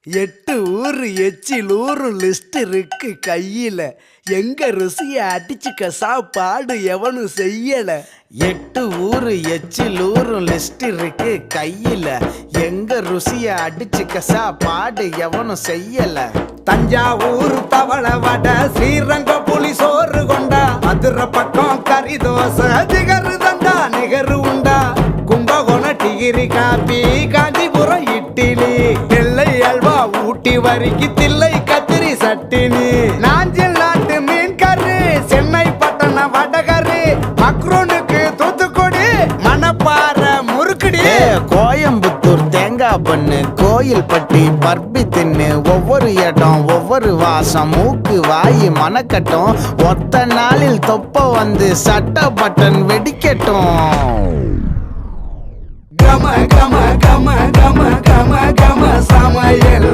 8 ஊரு எச்சிலூரு லிஸ்ட் இருக்கு கையில. எங்க ருசிய அடிச்சுக்க சாப்பாடு எவனும் செய்யல. 8 ஊரு எச்சிலூரு லிஸ்ட் இருக்கு கையில. எங்க ருசிய அடிச்சுக்க சாப்பாடு எவனும் செய்யல. தஞ்சாவூர் தவள வடை, ஸ்ரீரங்க புலி சோறு கொண்டா, மதுரை பக்கம் கறி தோசை, திகரு தந்தா நிகரு உண்டா, கும்பகோணம் டிகிரி காப்பி, காஞ்சிபுரம் இட்லி, நெல்லை அல்வா ஊட்டி வரிக்கு தில்லை கத்திரி சட்டினி, நாஞ்சில் நாட்டு மீன் கறி, சென்னை பட்டண வடகரு, மக்ரூனுக்கு தூத்துக்குடி, மணப்பாறை முறுக்குடி, கோயம்புத்தூர் தேங்காய் பண்ணு, கோயில்பட்டி பர்பி தின்னு, ஒவ்வொரு இடம் ஒவ்வொரு வாசம், மூக்கு வாயி மணக்கட்டும், ஒத்த நாளில் தொப்ப வந்து சட்ட பட்டன் வெடிக்கட்டும். கம கம கம கம கம கம சமையல்